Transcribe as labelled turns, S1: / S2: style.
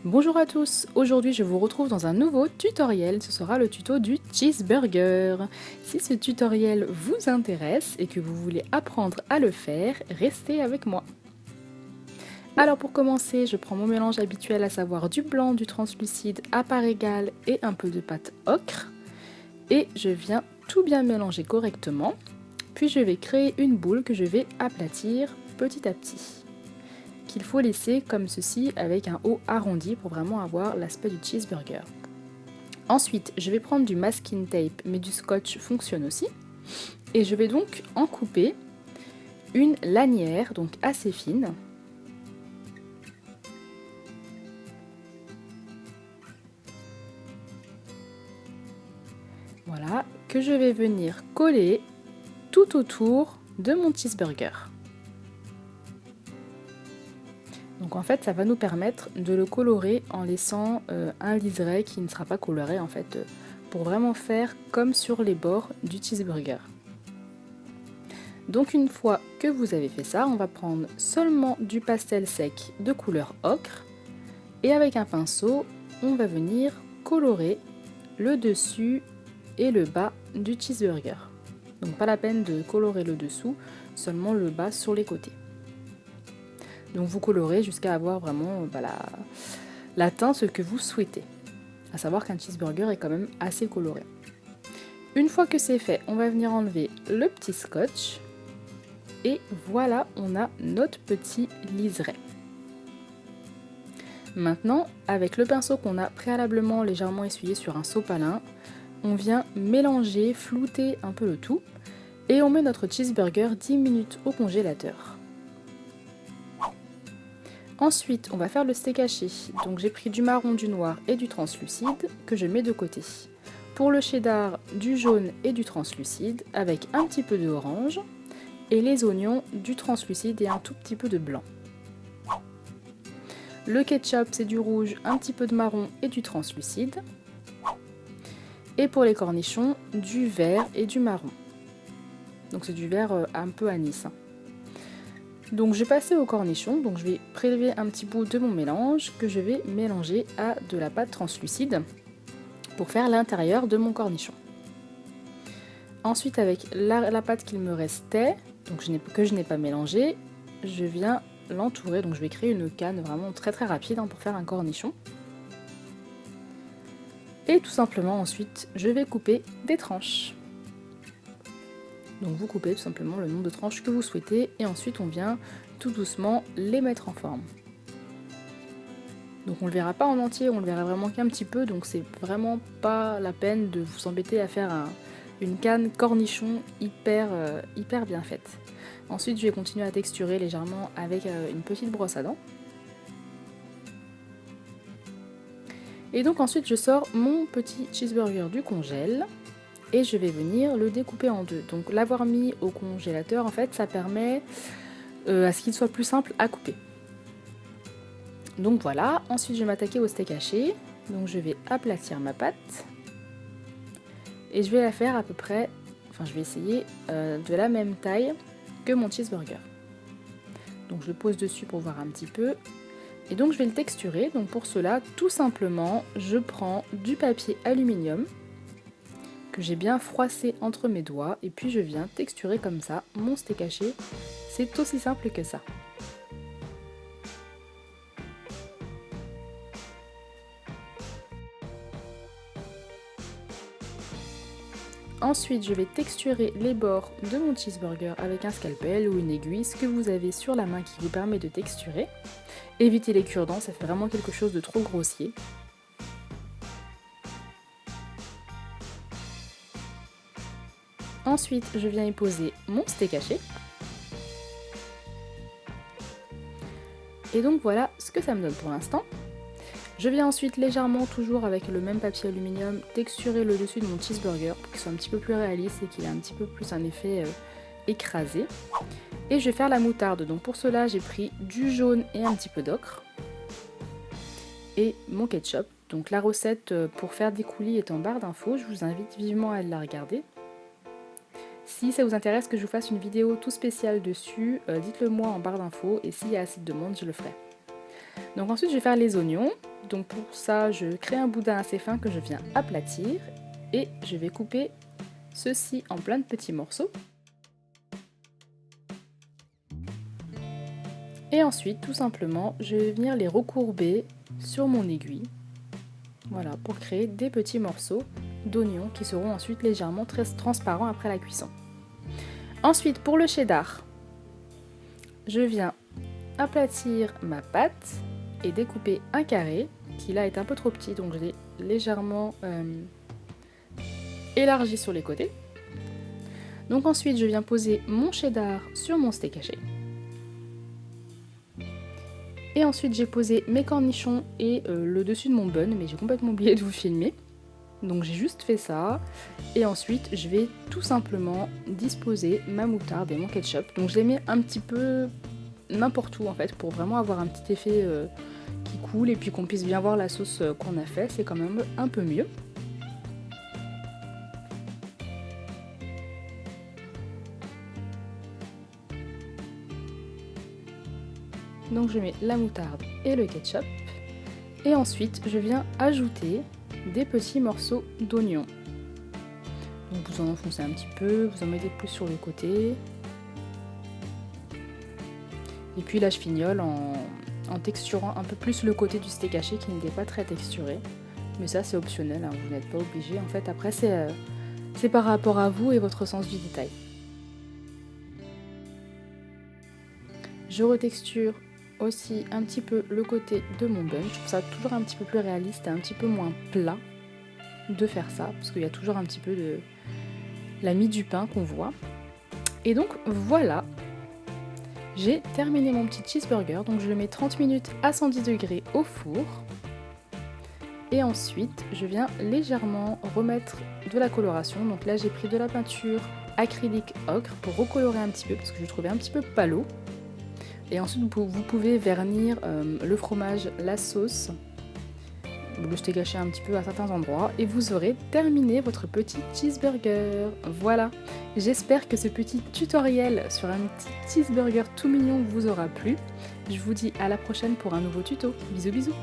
S1: Bonjour à tous, aujourd'hui je vous retrouve dans un nouveau tutoriel, ce sera le tuto du cheeseburger. Si ce tutoriel vous intéresse et que vous voulez apprendre à le faire, restez avec moi. Alors pour commencer, je prends mon mélange habituel, à savoir du blanc, du translucide à part égale et un peu de pâte ocre. Et je viens tout bien mélanger correctement, puis je vais créer une boule que je vais aplatir petit à petit. Qu'il faut laisser comme ceci avec un haut arrondi pour vraiment avoir l'aspect du cheeseburger. Ensuite, je vais prendre du masking tape, mais du scotch fonctionne aussi. Et je vais donc en couper une lanière, donc assez fine. Voilà, que je vais venir coller tout autour de mon cheeseburger. Donc en fait, ça va nous permettre de le colorer en laissant un liseré qui ne sera pas coloré en fait, pour vraiment faire comme sur les bords du cheeseburger. Donc une fois que vous avez fait ça, on va prendre seulement du pastel sec de couleur ocre et avec un pinceau, on va venir colorer le dessus et le bas du cheeseburger. Donc pas la peine de colorer le dessous, seulement le bas sur les côtés. Donc vous colorez jusqu'à avoir vraiment la teinte que vous souhaitez. À savoir qu'un cheeseburger est quand même assez coloré. Une fois que c'est fait, on va venir enlever le petit scotch. Et voilà, on a notre petit liseré. Maintenant, avec le pinceau qu'on a préalablement légèrement essuyé sur un sopalin, on vient mélanger, flouter un peu le tout. Et on met notre cheeseburger 10 minutes au congélateur. Ensuite, on va faire le steak haché. Donc j'ai pris du marron, du noir et du translucide que je mets de côté. Pour le cheddar, du jaune et du translucide avec un petit peu d'orange. Et les oignons, du translucide et un tout petit peu de blanc. Le ketchup, c'est du rouge, un petit peu de marron et du translucide. Et pour les cornichons, du vert et du marron. Donc c'est du vert un peu anis. Donc je vais passer aux cornichons, donc je vais prélever un petit bout de mon mélange que je vais mélanger à de la pâte translucide pour faire l'intérieur de mon cornichon. Ensuite avec la pâte qu'il me restait, donc que je n'ai pas mélangée, je viens l'entourer, donc je vais créer une canne vraiment très rapide pour faire un cornichon. Et tout simplement ensuite je vais couper des tranches. Donc vous coupez tout simplement le nombre de tranches que vous souhaitez et ensuite on vient tout doucement les mettre en forme. Donc on le verra pas en entier, on le verra vraiment qu'un petit peu, donc c'est vraiment pas la peine de vous embêter à faire une canne cornichon hyper bien faite. Ensuite je vais continuer à texturer légèrement avec une petite brosse à dents. Et donc ensuite je sors mon petit cheeseburger du congèle. Et je vais venir le découper en deux. Donc l'avoir mis au congélateur, en fait, ça permet à ce qu'il soit plus simple à couper. Donc voilà, ensuite je vais m'attaquer au steak haché. Donc je vais aplatir ma pâte. Et je vais la faire à peu près, enfin je vais essayer de la même taille que mon cheeseburger. Donc je le pose dessus pour voir un petit peu. Et donc je vais le texturer. Donc pour cela, tout simplement, je prends du papier aluminium que j'ai bien froissé entre mes doigts et puis je viens texturer comme ça mon steak haché. C'est aussi simple que ça. Ensuite, je vais texturer les bords de mon cheeseburger avec un scalpel ou une aiguille, ce que vous avez sur la main qui vous permet de texturer. Évitez les cure-dents, ça fait vraiment quelque chose de trop grossier. Ensuite, je viens y poser mon steak haché. Et donc voilà ce que ça me donne pour l'instant. Je viens ensuite légèrement, toujours avec le même papier aluminium, texturer le dessus de mon cheeseburger pour qu'il soit un petit peu plus réaliste et qu'il ait un petit peu plus un effet écrasé. Et je vais faire la moutarde. Donc pour cela, j'ai pris du jaune et un petit peu d'ocre. Et mon ketchup. Donc la recette pour faire des coulis est en barre d'infos. Je vous invite vivement à la regarder. Si ça vous intéresse que je vous fasse une vidéo tout spéciale dessus, dites-le moi en barre d'infos et s'il y a assez de demande, je le ferai. Donc ensuite je vais faire les oignons. Donc pour ça, je crée un boudin assez fin que je viens aplatir et je vais couper ceci en plein de petits morceaux. Et ensuite, tout simplement, je vais venir les recourber sur mon aiguille. Voilà, pour créer des petits morceaux d'oignons qui seront ensuite légèrement très transparents après la cuisson. Ensuite, pour le cheddar, je viens aplatir ma pâte et découper un carré qui là est un peu trop petit, donc je l'ai légèrement élargi sur les côtés. Donc ensuite, je viens poser mon cheddar sur mon steak haché. Et ensuite j'ai posé mes cornichons et le dessus de mon bun, mais j'ai complètement oublié de vous filmer. Donc j'ai juste fait ça. Et ensuite je vais tout simplement disposer ma moutarde et mon ketchup. Donc je les mets un petit peu n'importe où en fait, pour vraiment avoir un petit effet qui coule et puis qu'on puisse bien voir la sauce qu'on a fait. C'est quand même un peu mieux. Donc je mets la moutarde et le ketchup. Et ensuite je viens ajouter des petits morceaux d'oignon. Donc vous en enfoncez un petit peu, vous en mettez plus sur le côté. Et puis là je fignole en texturant un peu plus le côté du steak haché qui n'était pas très texturé. Mais ça c'est optionnel, hein, vous n'êtes pas obligé. En fait après c'est par rapport à vous et votre sens du détail. Je retexture aussi un petit peu le côté de mon bun. Je trouve ça toujours un petit peu plus réaliste et un petit peu moins plat de faire ça, parce qu'il y a toujours un petit peu de la mie du pain qu'on voit. Et donc voilà, j'ai terminé mon petit cheeseburger. Donc je le mets 30 minutes à 110 degrés au four. Et ensuite, je viens légèrement remettre de la coloration. Donc là, j'ai pris de la peinture acrylique ocre pour recolorer un petit peu, parce que je trouvais un petit peu pâle. Et ensuite, vous pouvez vernir le fromage, la sauce, le steak haché un petit peu à certains endroits, et vous aurez terminé votre petit cheeseburger. Voilà, j'espère que ce petit tutoriel sur un petit cheeseburger tout mignon vous aura plu. Je vous dis à la prochaine pour un nouveau tuto. Bisous bisous.